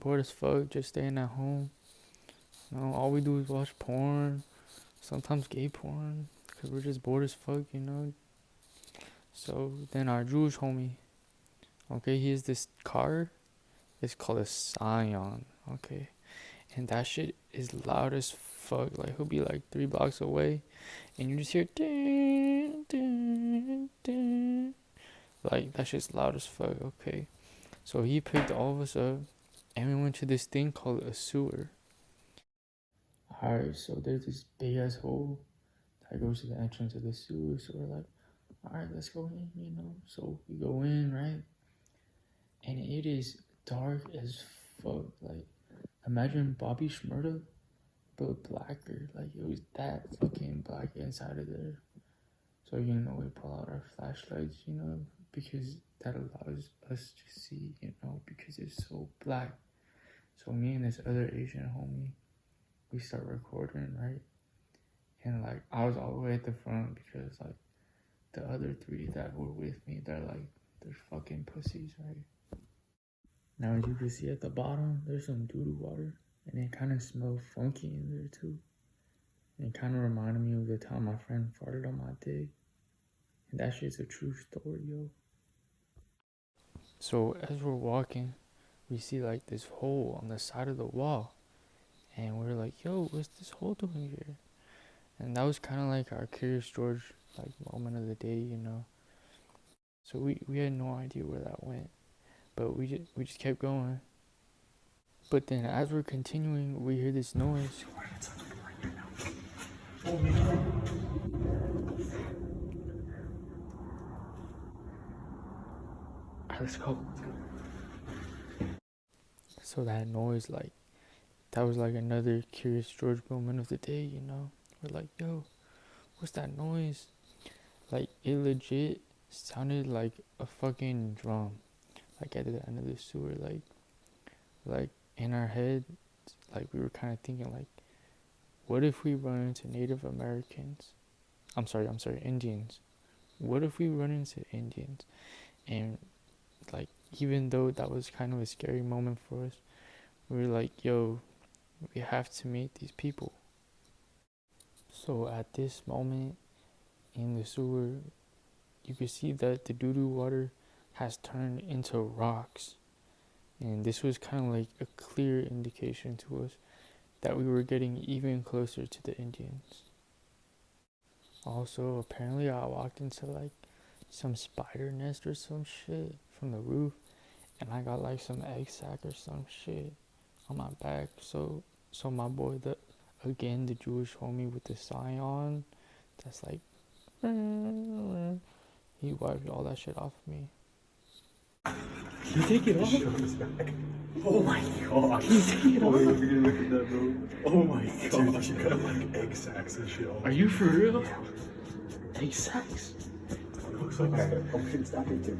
bored as fuck, just staying at home. All we do is watch porn, sometimes gay porn, because we're just bored as fuck. So then our Jewish homie, okay, he has this car. It's called a Scion, okay? And that shit is loud as fuck. Like, he'll be like 3 blocks away, and you just hear ding, ding, ding. Like, that shit's loud as fuck, okay? So he picked all of us up, and we went to this thing called a sewer. Alright, so there's this big ass hole that goes to the entrance of the sewer. So we're like, alright, let's go in. So we go in, right? And it is dark as fuck. Like, imagine Bobby Shmurda, but blacker. Like, it was that fucking black inside of there. So, we pull out our flashlights, because that allows us to see, because it's so black. So me and this other Asian homie, we start recording, right? And like, I was all the way at the front because like the other 3 that were with me, they're fucking pussies, right? Now as you can see at the bottom, there's some doo-doo water, and it kind of smelled funky in there too. And it kind of reminded me of the time my friend farted on my dick. And that shit's a true story, yo. So as we're walking, we see like this hole on the side of the wall. And we're like, yo, what's this hole doing here? And that was kind of like our Curious George like moment of the day, So we had no idea where that went. But we just kept going. But then as we're continuing, we hear this noise. Let's go. So that noise, like, that was like another Curious George moment of the day, We're like, yo, what's that noise? Like, it legit sounded like a fucking drum. Like, at the end of the sewer, like in our head, like, we were kind of thinking, like, what if we run into Native Americans? I'm sorry, Indians. What if we run into Indians? And, like, even though that was kind of a scary moment for us, we were like, yo, we have to meet these people. So at this moment in the sewer, you can see that the doo-doo water has turned into rocks. And this was kind of like a clear indication to us that we were getting even closer to the Indians. Also, apparently I walked into like some spider nest or some shit from the roof, and I got like some egg sac or some shit on my back. So my boy, the Jewish homie with the Scion, that's like, he wiped all that shit off of me. Can you take it off? Oh my god. Can you take it off? You're gonna look at that, bro. Oh my god. Dude, you got like egg sacs and shit. Are you for real? Yeah. Egg sacs? It looks like that. Oh shit, stop it, Tim.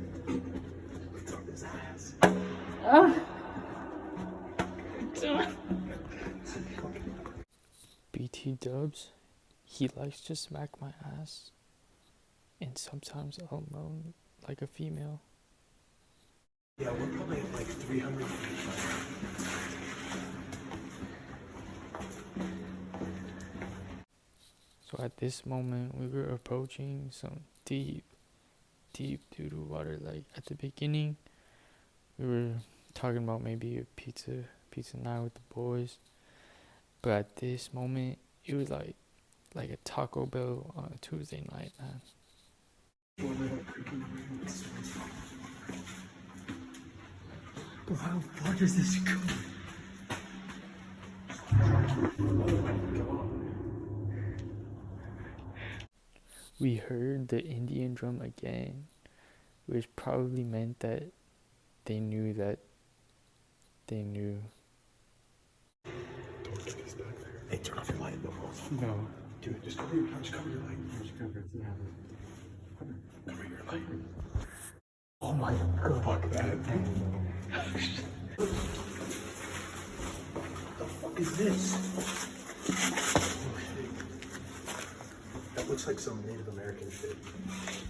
It's on his ass. BT Dubs, he likes to smack my ass. And sometimes I'll moan like a female. Yeah, we're probably at like 300 feet. So at this moment, we were approaching some deep doo-doo water. Like at the beginning, we were talking about maybe a pizza night with the boys. But at this moment, it was like a Taco Bell on a Tuesday night, man. Bro, how far does this go? We heard the Indian drum again, which probably meant that they knew that they knew. Don't get these back there. Hey, turn off your light. No. Dude, just cover your light. Just cover your light. Cover your light. Oh my god. Fuck that. What the fuck is this? Oh shit. That looks like some Native American shit.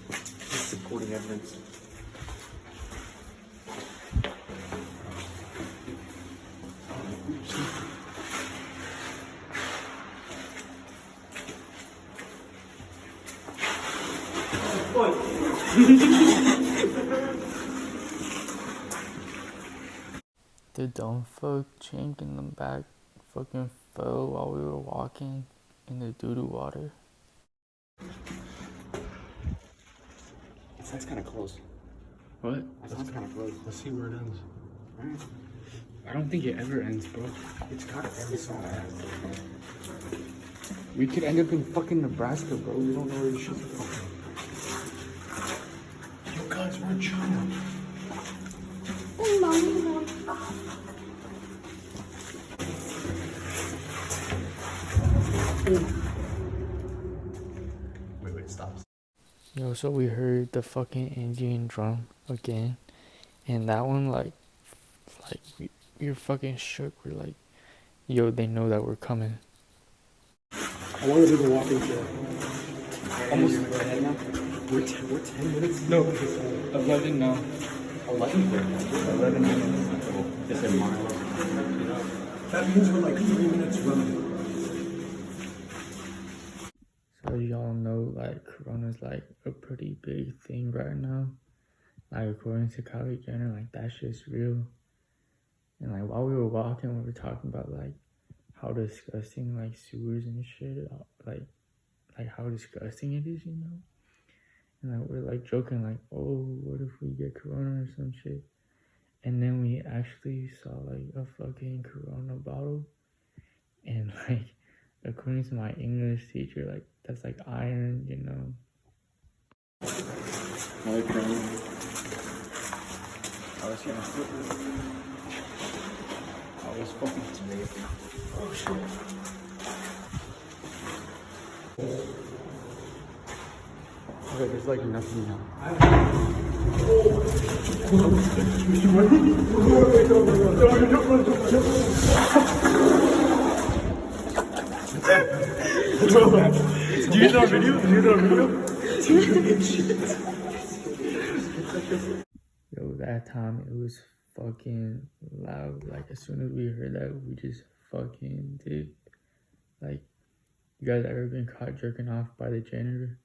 It's supporting evidence. The dumb fuck chink in the back fucking fell while we were walking in the doo-doo water. That's kind of close. What? That's kind of close. Let's see where it ends. Alright. I don't think it ever ends, bro. It's got to end somewhere. We could end up in fucking Nebraska, bro. We don't know where this shit's from. You guys, we're in China. Wait, stop. Yo, so we heard the fucking Indian drum again, and that one, like we were fucking shook. We're like, yo, they know that we're coming. I want to do the walking tour. Almost. We're 10 minutes? No, 11 now. 11? 11 minutes. It's a mile. That means we're like 3 minutes running. So y'all know, like, Corona's like a pretty big thing right now. Like, according to Kylie Jenner, like, that shit's real. And like, while we were walking, we were talking about like how disgusting like sewers and shit, like how disgusting it is, you know. And like, we're like joking, like, oh, what if we get corona or some shit? And then we actually saw like a fucking corona bottle, and like, according to my English teacher, like, that's like iron, you know. Hi, Corona. I was fucking today. Oh shit. Okay, there's like nothing now. Do you know video? Yo, that time it was fucking loud. Like, as soon as we heard that, we just fucking did. Like, you guys ever been caught jerking off by the janitor?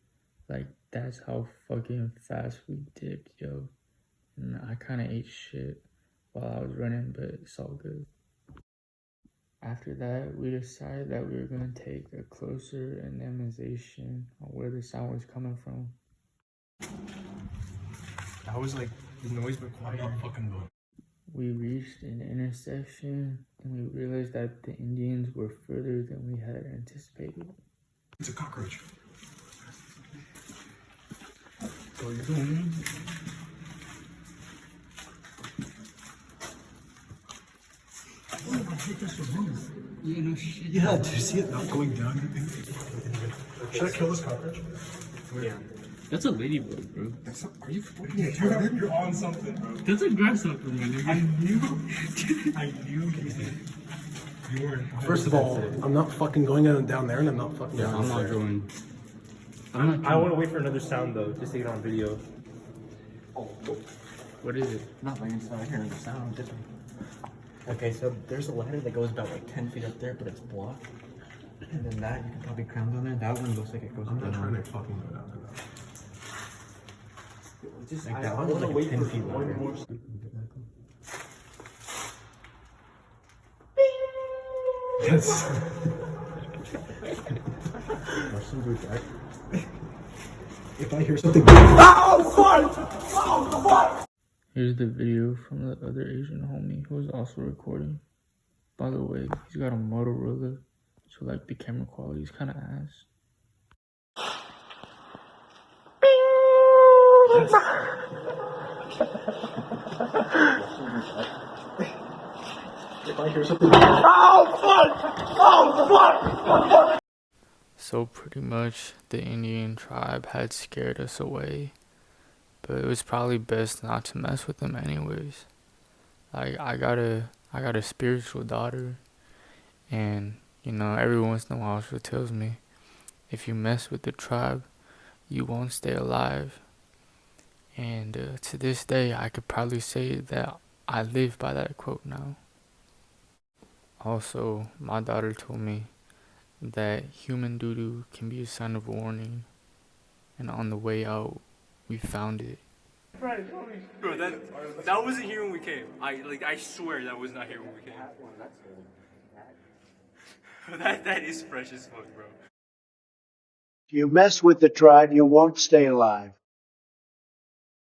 Like, that's how fucking fast we dipped, yo. And I kind of ate shit while I was running, but it's all good. After that, we decided that we were going to take a closer analyzation on where the sound was coming from. I was like, the noise went quiet. I'm fucking going. We reached an intersection and we realized that the Indians were further than we had anticipated. It's a cockroach. So you're doing? Yeah, no shit. Yeah, do you see it not going down? Should I kill this cockroach? Yeah. That's a ladybug, bro. Are you fucking retarded? You're on something, bro. That's a grasshopper, man. I knew you were. First of all, I'm not fucking going down there, and I'm not fucking. Yeah, I'm not going. I want to wait for another sound though, just to get on video. What is it? Not my inside. I hear another sound. Different. Okay, so there's a ladder that goes about like 10 feet up there, but it's blocked. And then that you can probably climb down there. That one looks like it goes. I'm not down. trying to fucking go down there. Just like that one looks like a 10 feet ladder. Yes. If I hear something. Here's the video from the other Asian homie who was also recording. By the way, he's got a Motorola, so like the camera quality is kind of ass. If I hear something. Oh fuck! So pretty much the Indian tribe had scared us away, but it was probably best not to mess with them anyways. Like, I got a spiritual daughter, and you know, every once in a while she tells me, if you mess with the tribe, you won't stay alive. And to this day, I could probably say that I live by that quote now. Also, my daughter told me that human doo-doo can be a sign of warning, and on the way out, We found it. Bro, that wasn't here when we came. I swear that was not here when we came. That is fresh as fuck, bro. If you mess with the tribe, you won't stay alive.